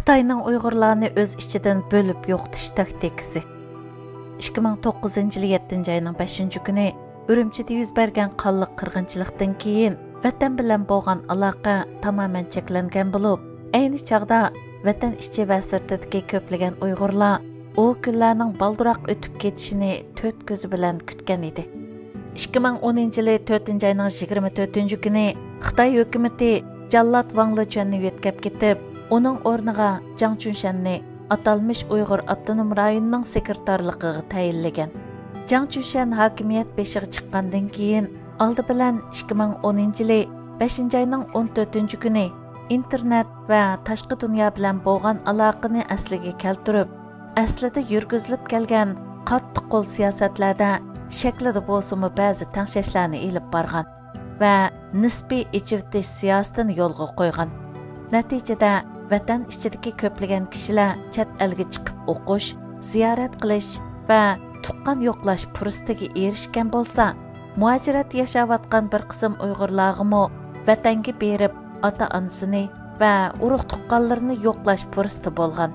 Xitayning Uyg'urlarni o'z ichidan bo'lib yo'qotish taktikasi. 2009 yil 7 ayning 5 kuni Urumchida yuz bergan qonliq qirg'inchilikdan keyin vatan bilan bo'lgan aloqa tamoman cheklangan bo'lib, ayni chog'da vatan ichi va sirtidagi ko'plagan Uyg'urlar u kunlarning balduroq o'tib ketishini to'rt ko'zi bilan kutgan edi. 2010 yili 4 ayning 24 kuni Xitoy hukumatı Jallod Wang Luchanni yetkab ketib, uning o'rniga Jang Chunshanni atalmış Uyg'ur Avtonom rayonining sekretarligiga tayinlagan. Jang Chunshan hokimiyat beshiga chiqqandan keyin oldi bilan 2010 yili 5 ayning 14 kuni internet va tashqi dunyo bilan bo'lgan aloqani asliga keltirib, aslida yurgizilib kelgan qattiq qo'l siyosatlarda shaklida bo'lsa-mu ba'zi tangshashlarni elib borgan va nisbiy ichivtish siyosatini yo'lga qo'ygan. Natijada vatan ichidagi ko'plagan kishilar chet elga chiqib o'qish, ziyorat qilish va tuqqan yo'qlash fursatiga erishgan bo'lsa, muajirat yashayotgan bir qism Uyg'urlarga vatanga berib ota-onasini va urug' tuqqanlarini yo'qlash fursati bo'lgan.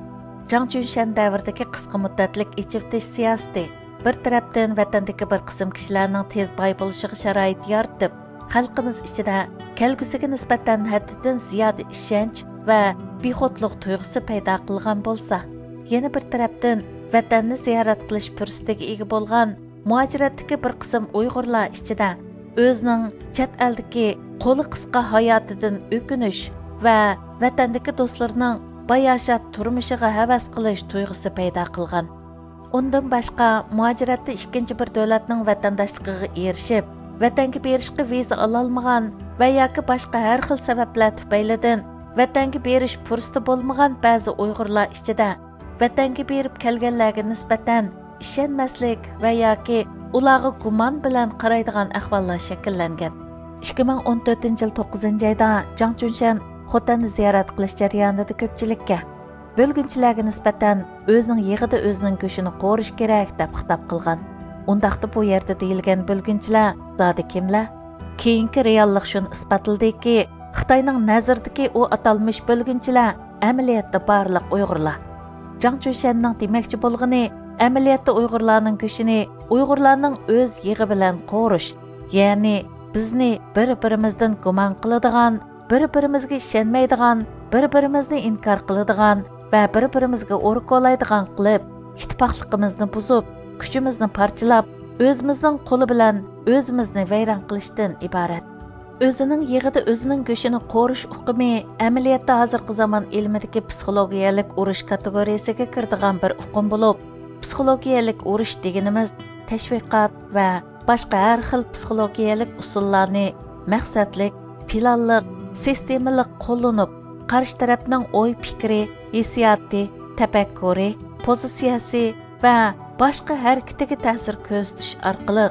Jang Chunshan davridagi qisqa muddatlik ichivtish siyosati bir tarafdan vatandagi bir qism kishilarning tez boy bo'lishiga sharoit yaratib, xalqimiz ichida kelgusiga nisbatan haddidan ziyoda ishonch va bexodlik tuyg'usi paydo qilgan bo'lsa, yana bir tarafdan vatanni ziyorat qilish fursatiga ega bo'lgan muajiratdagi bir qism Uyg'urlar ichida o'zining chet eldagi qo'li qisqa hayotidan o'kinish va vatandagi do'stlarining bayashat turmushiga havas qilish tuyg'usi paydo qilgan. Undan boshqa muajiratda ikkinchi bir davlatning vatandoshligiga erishib, vatanga berishga viza ololmagan va yoki boshqa har xil sabablar tufaylidan vatanga berish fursati bo'lmagan ba'zi Uyg'urlar ichida vatanga berib kelganlarga nisbatan ishonmaslik va yoki ularga gumon bilan qaraydigan ahvollar shakllangan. 2014 yil 9 oyda Jang Chunshan Xotanni ziyorat qilish jarayonida ko'pchilikka bo'lginchilarga nisbatan o'zining yig'ida o'zining go'shini qo'rish kerak deb xitob qilgan. Undaqda bu yerda deyilgan bo'lginchilar zodi kimlar? Keyingi reallik shuni isbotladiki, Xitoyning nazirdagi u atalmış bo'lginchilar amaliyotda barliq Uyg'urlar. Jang Chunshanning demoqchi bo'lgani amaliyotda Uyg'urlarning go'shini Uyg'urlarning o'z yig'i bilan qo'rish, ya'ni bizni bir-birimizdan gumon qiladigan, bir-birimizga ishonmaydigan, bir-birimizni inkor qiladigan va bir-birimizga o'rk olaydigan qilib, ittifoqligimizni buzib, kuchimizni parchalab, o'zimizning qo'li bilan o'zimizni vayron qilishdan iborat. O'zining yig'ida o'zining go'shini qo'rish uqumi amaliyotda hozirgi zamon ilmidagi psixologiyalik urush kategoriyasiga kiradigan bir uqum bo'lib, psixologiyalik urush deganimiz tashviqot va boshqa har xil psixologiyalik usullarni maqsadlik, planliq, sistemalik qo'llanib, qarshi tarafning o'y fikri, hissiyoti, tafakkuri, pozitsiyasi va boshqa harakatiga ta'sir ko'rsatish orqali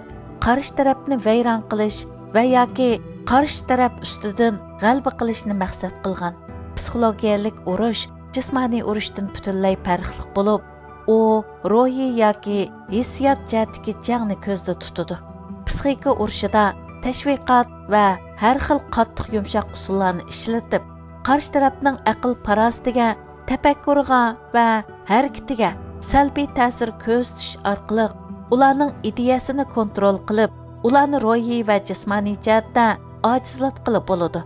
qarshi tarafni vayron qilish va yoki qarshi taraf ustidan g'alaba qilishni maqsad qilgan. Psixologiyalik urush jismoniy urushdan butunlay farqli bo'lib, u ruhiy yoki hissiyot jihatdagi jangni ko'zda tutadi. Psixika urushida tashviqot va har xil qattiq yumshoq usullarni ishlatib, qarshi tarafning aql parosatiga, tafakkuriga va harakatiga salbiy ta'sir ko'rsatish orqali ularning ideyasini kontrol qilib, ularni ruhiy va jismoniy jihatda ojizlatqilib bo'ladi.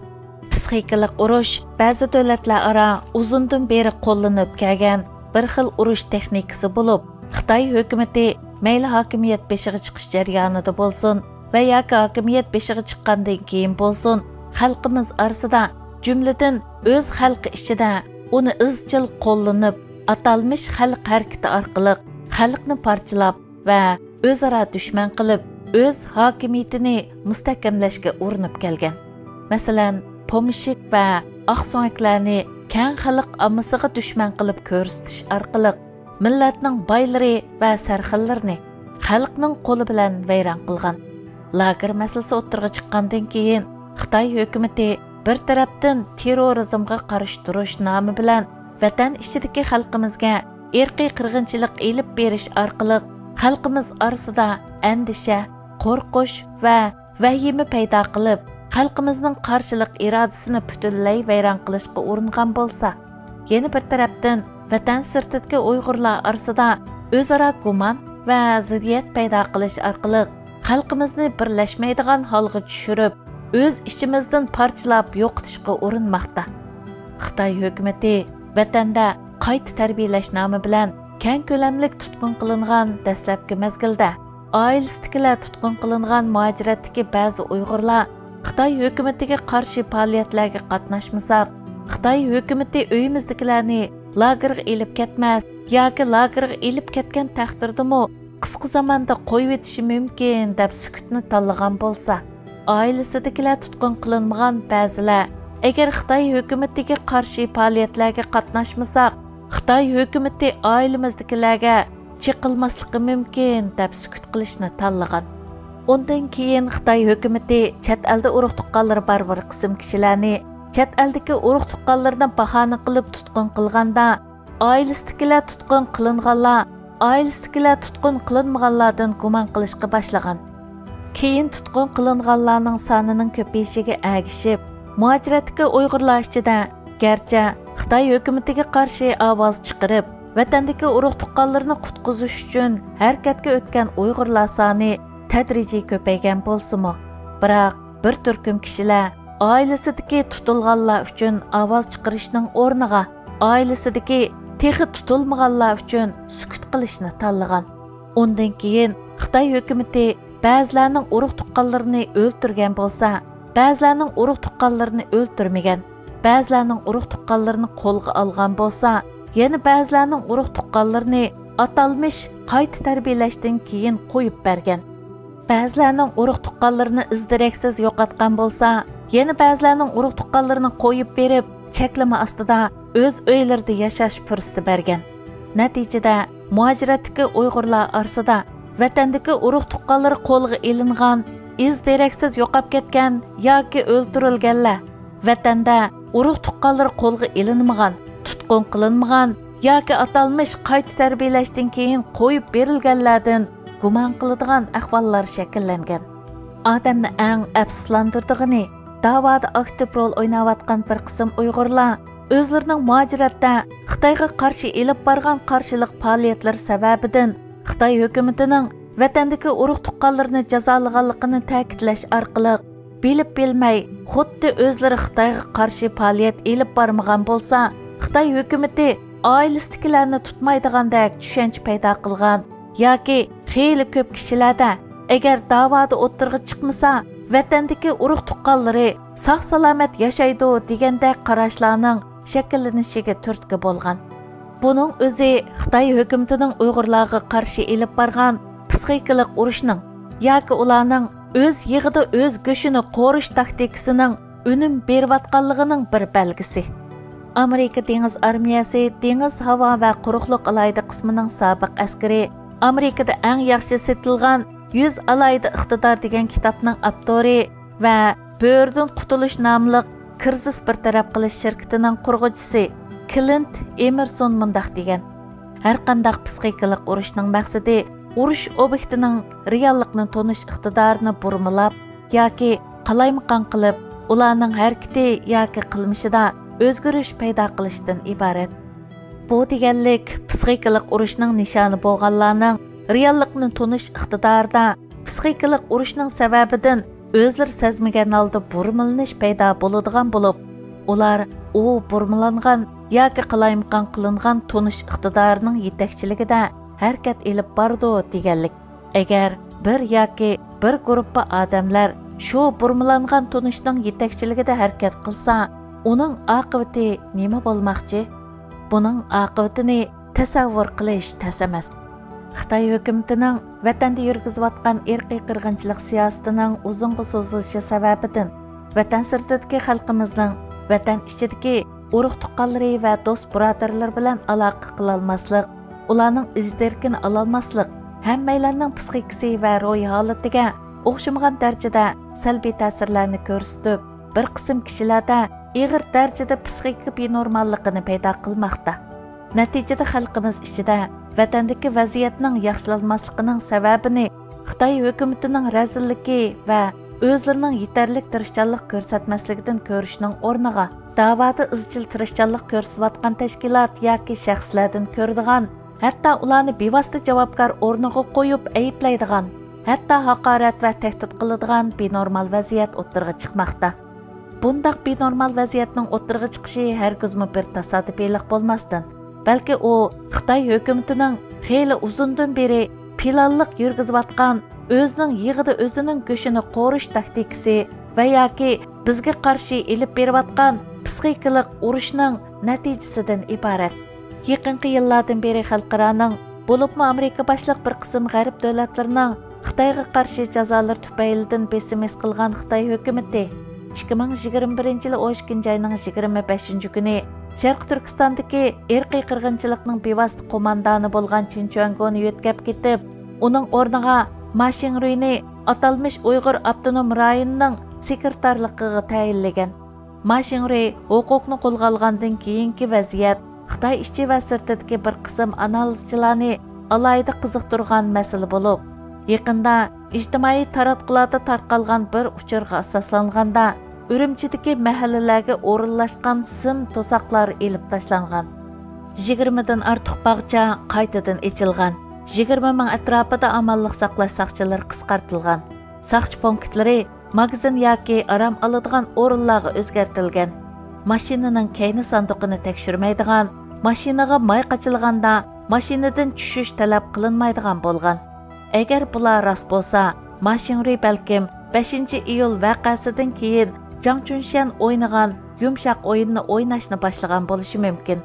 Psixikalik urush ba'zi davlatlar aro uzundan beri qo'llanib kelgan bir xil urush texnikasi bo'lib, Xitoy hukumatı mayli hokimiyat beshiga chiqish jarayonida bo'lsin va yoki hokimiyat beshiga chiqqandan keyin bo'lsin, xalqimiz orasida, jumladan o'z xalqi ichida uni izchil qo'llanib, atalmış xalq harakati orqali xalqni parchalab va o'zaro dushman qilib, o'z hokimiyatini mustahkamlashga urinib kelgan. Masalan, pomishik va oqso'ngaklarni keng xalq ommasiga dushman qilib ko'rsatish orqali millatning boylari va sarxillarni xalqning qo'li bilan vayron qilgan. Lager masalasi o'tirg'i chiqqandan keyin Xitoy hukumatı bir tarafdan terrorizmga qarshi turish nomi bilan vatan ichidagi xalqimizga irqiy qirg'inchilik elib berish orqali xalqimiz orasida andisha, qo'rqish va vahima paydo qilib, xalqimizning qarshilik irodasini butunlay vayron qilishga uringan bo'lsa, yeni bir tarafdan vatan sirtidagi Uyg'urlar orasida o'zaro gumon va ziddiyat paydo qilish orqali xalqimizni birlashmaydigan holga tushirib, o'z ichimizdan parchalab yo'qotishga urinmoqda. Xitoy hukumatı vatanda qayta tarbiyalash nomi bilan keng ko'lamlik tutqun qilingan dastlabki mezgilda oilasidagilar tutqun qilingan muajiratdagi ba'zi Uyg'urlar Xitoy hukumatiga qarshi faoliyatlarga qatnashmasak, Xitoy hukumati uyimizdagilarni lagerga elib ketmas yoki lagerga elib ketgan taqdirdami qisqa zamonda qo'yib etishi mumkin deb sukutni tanlagan bo'lsa, oilasidagilar tutqun qilinmagan ba'zilar agar Xitoy hukumatiga qarshi faoliyatlarga qatnashmasak, Xitoy hukumati oilamizdagilarga chiqilmasligi mumkin deb sukut qilishni tanlagan. Ondan keyin Xitoy hukumati chet elda urug' tuqqanlari bor bir qism kishilarni chet eldagi urug' tuqqanlardan bahona qilib tutqun qilganda, oilasidagilar tutqun qilinganlar oilasidagilar tutqun qilinmaganlardan gumon qilishga boshlagan. Keyin tutqun qilinganlarning sonining ko'payishiga ergishib, muajiratdagi Uyg'urlar ichida garchi Xitoy hukumatiga qarshi ovoz chiqarib, vatandagi urug' tuqqanlarni qutqizish uchun harakatga o'tgan Uyg'urlar soni tadrijiy ko'paygan bo'lsa-mu, biroq bir turkum kishilar oilasidagi tutilganlar uchun ovoz chiqarishning o'rniga oilasidagi texi tutilmaganlar uchun sukut qilishni tanlagan. Undan keyin Xitoy hukumati ba'zilarning urug' tuqqanlarini o'ldirgan bo'lsa, ba'zilarning urug' tuqqanlarini o'ldirmagan, ba'zilarning urug' tuqqanlarini qo'lga olgan bo'lsa, yana ba'zilarning urug' tuqqanlarini atalmish qayta tarbiyalashdan keyin qo'yib bergan. Ba'zilarning urug' tuqqanlarini izdiraksiz yo'qotgan bo'lsa, yana ba'zilarning urug' tuqqanlarini qo'yib berib, cheklama ostida o'z uylarida yashash fursati bergan. Natijada muajiratdagi Uyg'urlar orasida vatandagi urug' tuqqanlari qo'lga ilingan, izdiraksiz yo'qolib ketgan yoki o'ldirilganlar, vatanda urug' tuqqanlari qo'lga ilinmagan, tutqun qilinmagan yoki atalmish qayta tarbiyalashdan keyin qo'yib berilganlardan gumon qiladigan ahvollar shakllangan. Odamni eng afsuslantirdigini, da'voda aktiv rol o'ynayotgan bir qism Uyg'urlar o'zlarining muajiratda Xitoyga qarshi elib borgan qarshilik faoliyatlari sababidan Xitoy hukumatining vatandagi urug' tuqqanlarni jazolaganligini ta'kidlash orqali bilib bilmay xuddi o'zlari Xitoyga qarshi faoliyat elib bormagan bo'lsa, Xitoy hukumati oilasidagilarni tutmaydigandek tushuncha paydo qilgan yoki xeyli ko'p kishilarda agar da'voda o'ttirg'i chiqmasa, vatandagi urug' tuqqanlari sog' salomat yashaydi degandek qarashlarning shakllanishiga turtki bo'lgan. Buning o'zi Xitoy hukumatining Uyg'urlarga qarshi elib borgan psixikalik urushning yoki ularning o'z yig'ida o'z go'shini qo'rish taktikasining unum berayotganligining bir belgisi. Amerika dengiz armiyasi dengiz havo va quruqliq alayda qismining sobiq askari, Amerikada eng yaxshi setilgan 100 alayda iqtidor degan kitobning avtori va Bo'rdan qutulish nomli krizis bartaraf qilish shirkatining qurg'uvchisi Clint Emerson mundaq degan: har qanday psixikalik urushning maqsadi urush obyektining reallikni tonish iqtidorini burmilab yoki qalaymaqon qilib, ularning harakati yoki qilmishida o'zgarish paydo qilishdan iborat. Bu deganlik psixikalik urushning nishoni bo'lganlarning reallikni tonish iqtidorida psixikalik urushning sababidan o'zlari sezmagan holda burmilanish paydo bo'ladigan bo'lib, ular u burmilangan yoki qalaymaqon qilingan tonish iqtidorining yetakchiligida harakat elib bordi deganlik. Agar bir yoki bir guruhda odamlar shu burmilangan tonishning yetakchiligida harakat qilsa, uning oqibati nima bo'lmoqchi? Buning oqibatini tasavvur qilish tas emas. Xitoy hukumatining vatanda yurgizayotgan irqiy qirg'inchilik siyosatining uzunga so'zilishi sababidan vatan sirtidagi xalqimizning vatan ichidagi urug' tuqqanlari va do'st birodarlar bilan aloqa qila olmaslik, ularning izdirkini ola olmaslik, hammalarning psixikasi va ruhiy holatiga o'xshamagan darajada salbiy ta'sirlarni ko'rsatib, bir qism kishilarda ig'ir darajada psixika benormalligini paydo qilmoqda. Natijada xalqimiz ichida vatandagi vaziyatning yaxshilanmasligining sababini Xitoy hukumatining razilligi va o'zlarining yetarlik tirishchanlik ko'rsatmasligidan ko'rishning o'rniga davada izchil tirishchanlik ko'rsatayotgan tashkilot yoki shaxslardan ko'radigan, hatto ularni bevosita javobgar o'rniga qo'yib ayblaydigan, hatto haqorat va tahdid qiladigan benormal vaziyat o'ttirg'i chiqmoqda. Bundaq benormal vaziyatning o'ttirg'i chiqishi hargizmi bir tasodifiylik bo'lmasdan, balki u Xitoy hukumatining xeyli uzundan beri planliq yurgizayotgan o'zining yig'ida o'zining go'shini qo'rish taktikasi va yoki bizga qarshi ilib berayotgan psixikalik urushning natijasidan iborat. Yaqinqi yillardan beri xalqaroning, bo'libmi Amerika boshliq bir qism g'arb davlatlarining Xitoyga qarshi jazolar tufaylidan besim qilgan Xitoy hukumati 2021 yil 12 oyning 25 kuni Sharq Turkistondagi irqiy qirg'inchilikning bevosita qo'mondoni bo'lgan Chin Chuangoni yo'tkab ketib, uning o'rniga Ma Xingruyni atalmish Uyg'ur avtonom rayonining sekretarligiga tayinlagan. Ma Xingruy huquqni qo'lga olgandan keyingi vaziyat Xitoy ichki va sirtidagi bir qism analizchilarni alayda qiziqtirgan masala bo'lib, yaqinda ijtimoiy taratqularda tarqalgan bir uchurga asoslanganda Urumchidagi mahallalarga o'rinlashgan sim to'saqlar elib tashlangan. 20 dan ortiq bog'cha qaytadan ochilgan. 20 ming atrofida amalliq saqlash soqchilari qisqartirilgan. Soqchi punktlari magazin yoki aram oladigan o'rinlarga o'zgartirilgan. Mashinaning kayni sanduqini tekshirmaydigan, mashinaga may qochilganda mashinadan tushish talab qilinmaydigan bo'lgan. Agar bular rost bo'lsa, Ma Xingruy balkim 5-iyul vaqasidan keyin Jang Chunshan o'ynagan yumshoq o'yinni o'ynashni boshlagan bo'lishi mumkin.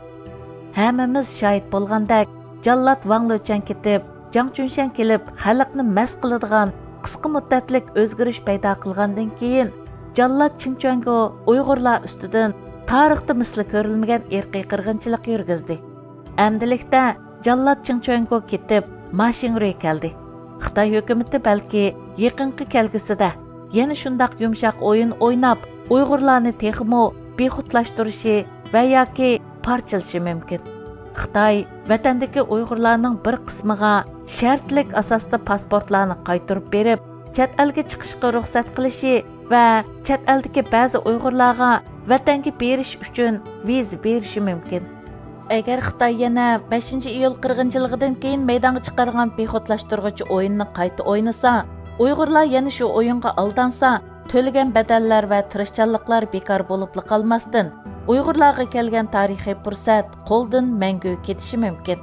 Hammamiz shohid bo'lgandek, Jallod Wang Luchan ketib, Jang Chunshan kelib, xalqni mas qiladigan qisqa muddatlik o'zgarish paydo qilgandan keyin Jallod Chin Chuango Uyg'urlar ustidan tarixda misli ko'rilmagan irqiy qirg'inchilik yurgizdi. Amdilikda Jallod Chin Chuango ketib, Ma Xingruy keldi. Xitoy hukumati balki yaqinqi kelgusida yana shundaq yumshoq o'yin o'ynab, Uyg'urlarni texmo bexudlashtirishi va yoki parchalashi mumkin. Xitoy vatandagi Uyg'urlarning bir qismiga shartlik asosida pasportlarni qaytarib berib, chet elga chiqishga ruxsat qilishi va chet eldagi ba'zi Uyg'urlarga vatanga berish uchun viza berishi mumkin. Agar Xitoy yana 5-iyul qirg'inchiligidan keyin maydonga chiqargan bexudlashtiruvchi o'yinni qayta o'ynasa, Uyg'urlar yana shu o'yinga aldansa, to'lagan badallar va tirishchanliklar bekor bo'lib qolmasdan, Uyg'urlarga kelgan tarixiy fursat qo'ldan mangu ketishi mumkin.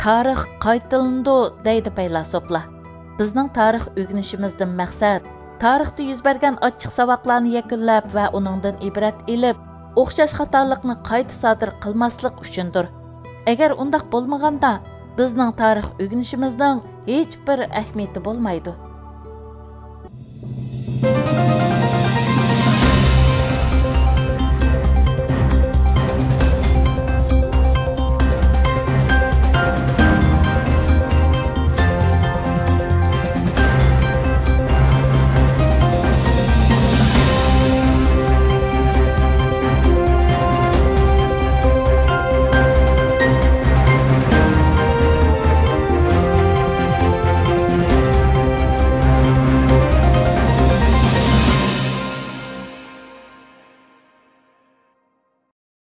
Tarix qaytilindi deydi faylasuflar. Bizning tarix o'rganishimizdan maqsad tarixda yuz bergan ochiq saboqlarni yakunlab va uningdan ibrat olib, o'xshash xatolikni qayta sodir qilmaslik uchundir. Agar undaq bo'lmaganda, bizning tarix o'rganishimizning hech bir ahamiyati bo'lmaydi.